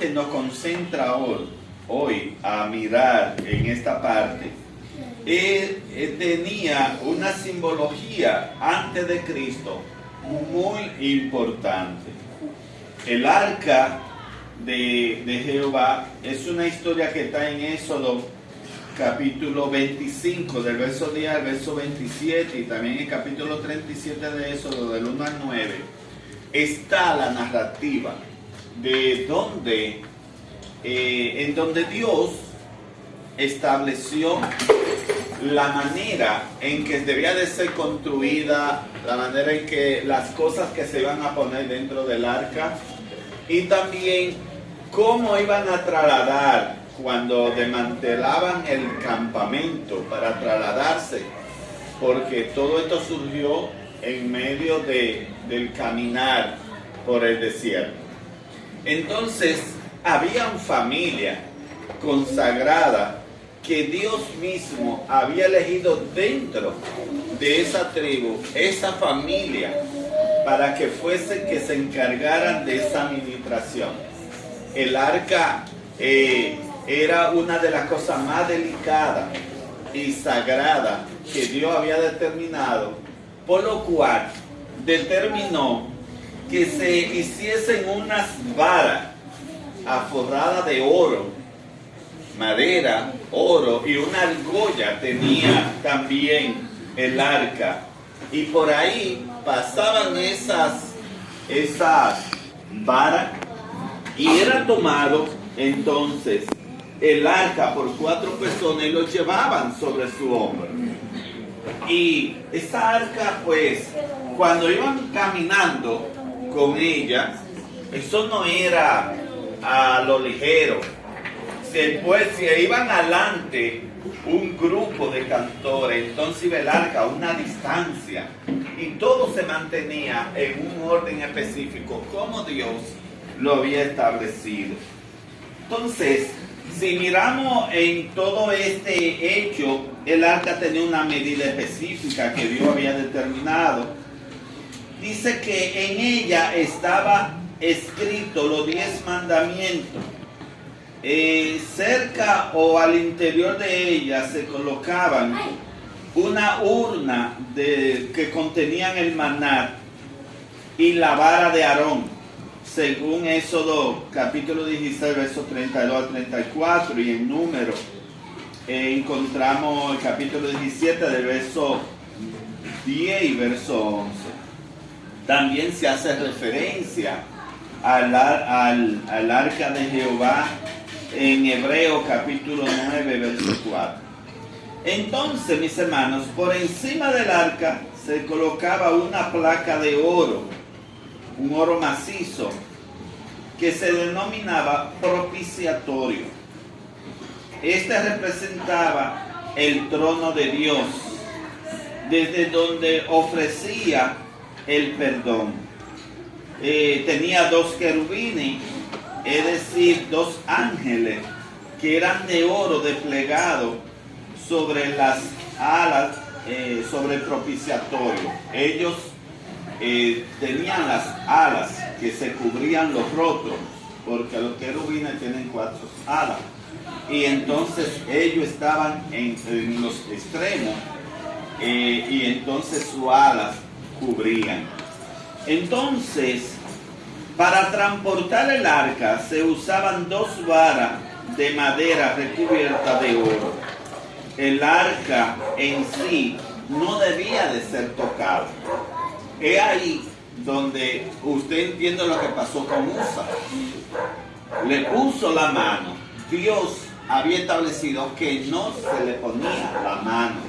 que nos concentra hoy a mirar en esta parte, tenía una simbología antes de Cristo muy importante. El arca de Jehová es una historia que está en Éxodo capítulo 25, del verso 10 al verso 27, y también en el capítulo 37 de Éxodo, del 1 al 9, está la narrativa de en donde Dios estableció la manera en que debía de ser construida, la manera en que las cosas que se iban a poner dentro del arca, y también cómo iban a trasladar cuando desmantelaban el campamento para trasladarse, porque todo esto surgió en medio del caminar por el desierto. Entonces había una familia consagrada que Dios mismo había elegido dentro de esa tribu, esa familia, para que fuesen que se encargaran de esa administración. El arca era una de las cosas más delicadas y sagradas que Dios había determinado, por lo cual determinó que se hiciesen unas varas aforradas de oro, madera, oro, y una argolla tenía también el arca, y por ahí pasaban esas varas, y era tomado entonces el arca por 4 personas y lo llevaban sobre su hombro. Y esa arca, pues, cuando iban caminando con ella, eso no era a lo ligero. Después, si iban adelante un grupo de cantores, entonces iba el arca a una distancia, y todo se mantenía en un orden específico, como Dios lo había establecido. Entonces, si miramos en todo este hecho, el arca tenía una medida específica que Dios había determinado. Dice que en ella estaba escrito los 10 mandamientos. Cerca o al interior de ella se colocaban una urna que contenían el maná y la vara de Aarón, según Éxodo capítulo 16, versos 32 al 34, y en Número encontramos el capítulo 17 del verso 10 y verso 11. También se hace referencia al arca de Jehová en Hebreo capítulo 9, verso 4. Entonces, mis hermanos, por encima del arca se colocaba una placa de oro, un oro macizo, que se denominaba propiciatorio. Este representaba el trono de Dios, desde donde ofrecía el perdón. Tenía 2 querubines, es decir, 2 ángeles, que eran de oro desplegado sobre las alas, sobre el propiciatorio. Ellos tenían las alas que se cubrían los rostros, porque los querubines tienen 4 alas, y entonces ellos estaban en los extremos, y entonces sus alas cubrían. Entonces, para transportar el arca se usaban 2 varas de madera recubiertas de oro. El arca en sí no debía de ser tocado. Es ahí donde usted entiende lo que pasó con Usa. Le puso la mano. Dios había establecido que no se le ponía la mano.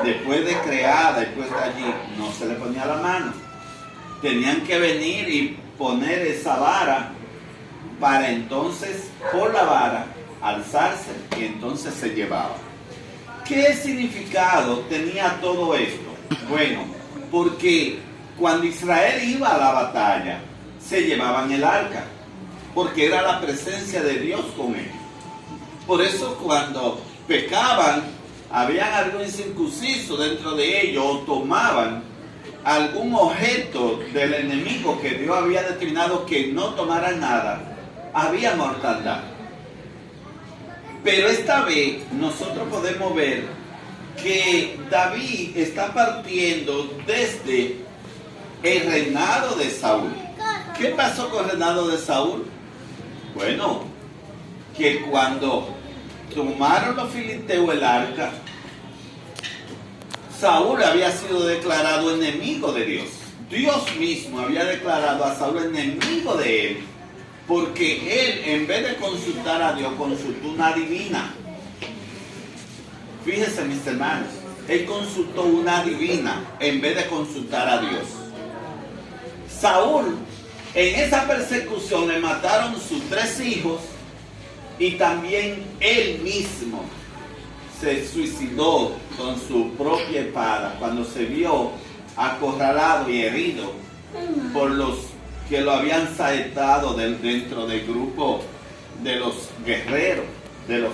Después de creada y puesta allí, no se le ponía la mano. Tenían que venir y poner esa vara para entonces, por la vara, alzarse, y entonces se llevaba. ¿Qué significado tenía todo esto? Bueno, porque cuando Israel iba a la batalla, se llevaban el arca, porque era la presencia de Dios con ellos. Por eso cuando pecaban, habían algún incircunciso dentro de ellos, o tomaban algún objeto del enemigo que Dios había determinado que no tomara nada, había mortandad. Pero esta vez nosotros podemos ver que David está partiendo desde el reinado de Saúl. ¿Qué pasó con el reinado de Saúl? Bueno, que cuando tomaron los filisteos el arca, Saúl había sido declarado enemigo de Dios. Dios mismo había declarado a Saúl enemigo de él, porque él, en vez de consultar a Dios, consultó una divina. Fíjense, mis hermanos, él consultó una divina en vez de consultar a Dios. Saúl, en esa persecución, le mataron sus 3 hijos y también él mismo se suicidó con su propia espada cuando se vio acorralado y herido por los que lo habían saetado dentro del grupo de los guerreros, de los